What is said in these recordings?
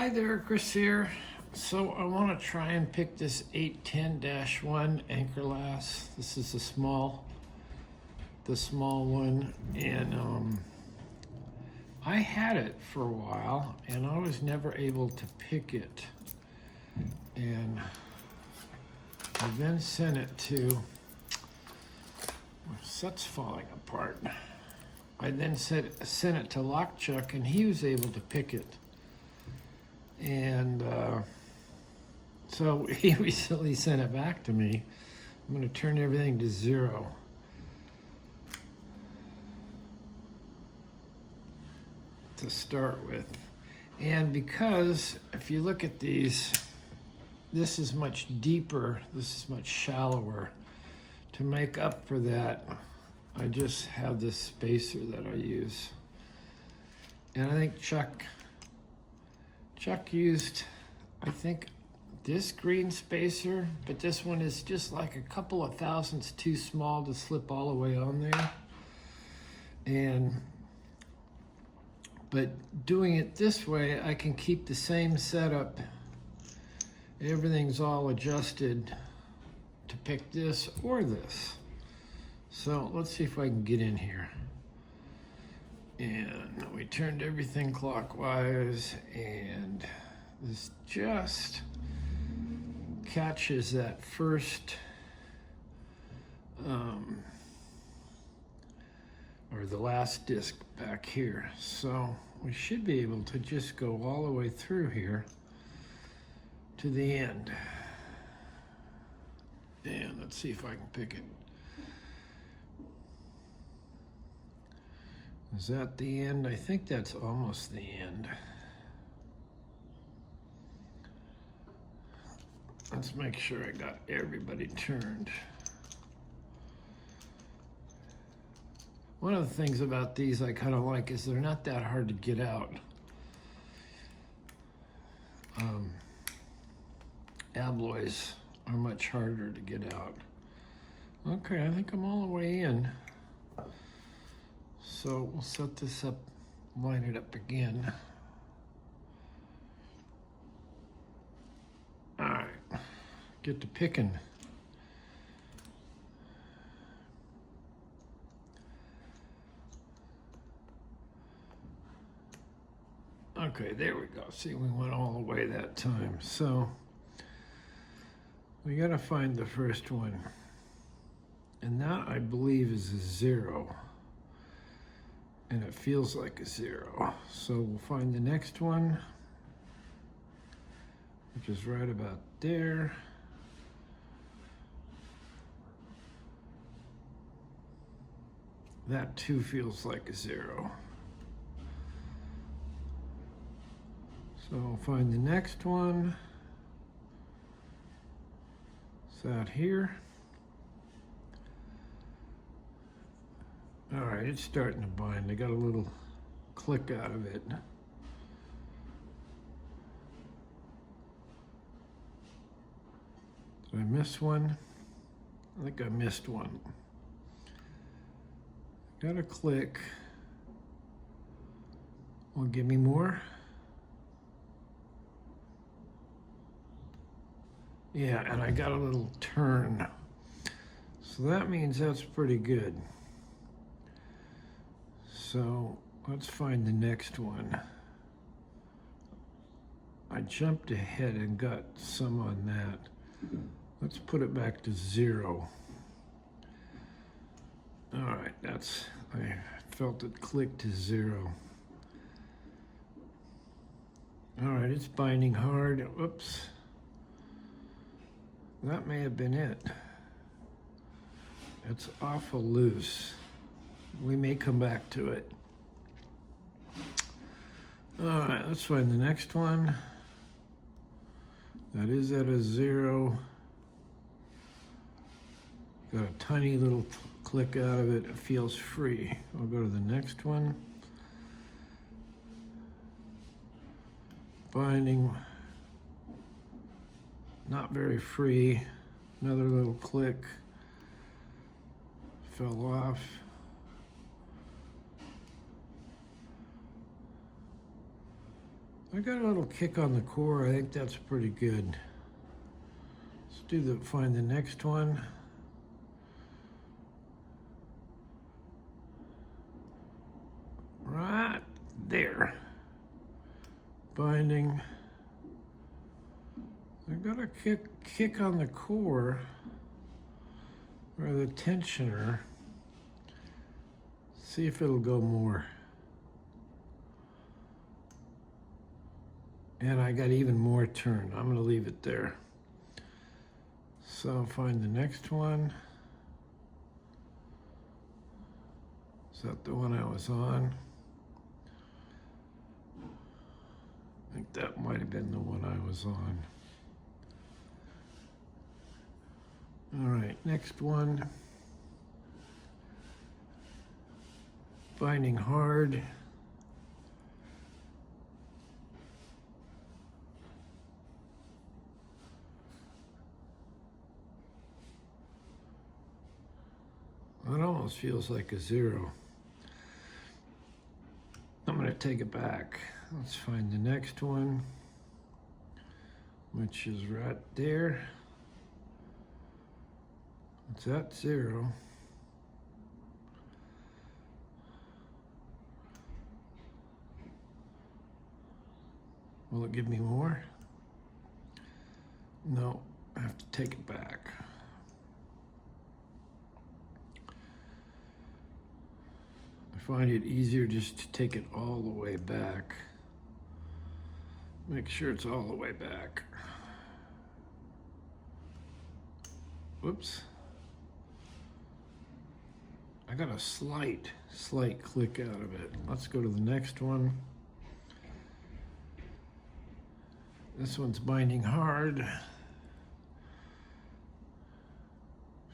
Hi there, Chris here. So I want to try and pick this 810-1 anchor lass. This is the small one, and I had it for a while, and I was never able to pick it. And I then sent it to. My set's falling apart. I then sent it to Lockchuck, and he was able to pick it. And so he recently sent it back to me. I'm going to turn everything to 0. To start with. And because if you look at these, this is much deeper, this is much shallower. To make up for that, I just have this spacer that I use. And I think Chuck used, I think, this green spacer, but this one is just like a couple of thousandths too small to slip all the way on there. But doing it this way, I can keep the same setup. Everything's all adjusted to pick this or this. So let's see if I can get in here. And we turned everything clockwise, and this just catches that first, or the last disc back here. So we should be able to just go all the way through here to the end. And let's see if I can pick it. Is that the end? I think that's almost the end. Let's make sure I got everybody turned. One of the things about these I kind of like is they're not that hard to get out. Abloys are much harder to get out. Okay, I think I'm all the way in. So we'll set this up, line it up again. All right, get to picking. Okay, there we go. See, we went all the way that time. So we gotta find the first one. And that, I believe, is a 0. And it feels like a 0. So we'll find the next one, which is right about there. That too feels like a 0. So we'll find the next one. It's out here. All right, it's starting to bind. I got a little click out of it. Did I miss one? I think I missed one. Got a click. Well, give me more. Yeah, and I got a little turn. So that means that's pretty good. So let's find the next one. I jumped ahead and got some on that. Let's put it back to 0. All right, I felt it click to 0. All right, it's binding hard. Whoops. That may have been it. It's awful loose. We may come back to it. All right, let's find the next one. That is at a 0. Got a tiny little click out of it. It feels free. I'll go to the next one. Binding. Not very free. Another little click. Fell off. I got a little kick on the core. I think that's pretty good. Let's find the next one. Right there. Binding. I got a kick on the core, or the tensioner. See if it'll go more. And I got even more turn. I'm gonna leave it there. So I'll find the next one. Is that the one I was on? I think that might have been the one I was on. All right, next one. Binding hard. It almost feels like a 0. I'm going to take it back. Let's find the next one, which is right there. It's at 0. Will it give me more? No, I have to take it back. I find it easier just to take it all the way back. Make sure it's all the way back. Whoops. I got a slight click out of it. Let's go to the next one. This one's binding hard.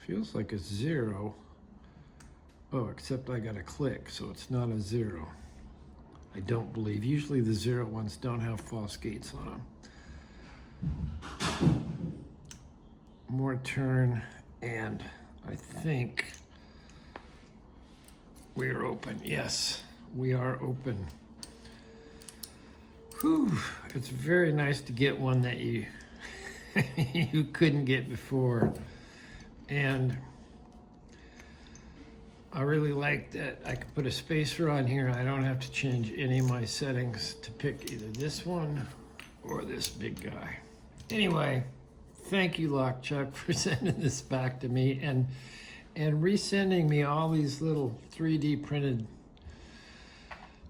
Feels like a 0. Oh, except I got a click, so it's not a 0. I don't believe. Usually the 0 ones don't have false gates on them. More turn, and I think we are open. Yes, we are open. Whew, it's very nice to get one that you you couldn't get before. And I really like that I can put a spacer on here. I don't have to change any of my settings to pick either this one or this big guy. Anyway, thank you, LockChuck, for sending this back to me and resending me all these little 3D printed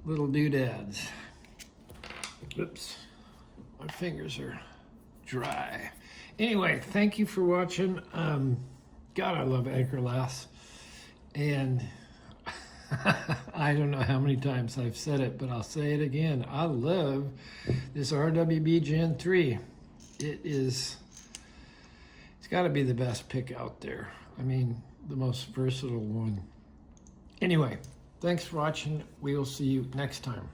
little doodads. Oops, my fingers are dry. Anyway, thank you for watching. God, I love Anchor Lass. And I don't know how many times I've said it, but I'll say it again. I love this RWB Gen 3. It's got to be the best pick out there. I mean, the most versatile one. Anyway, thanks for watching. We will see you next time.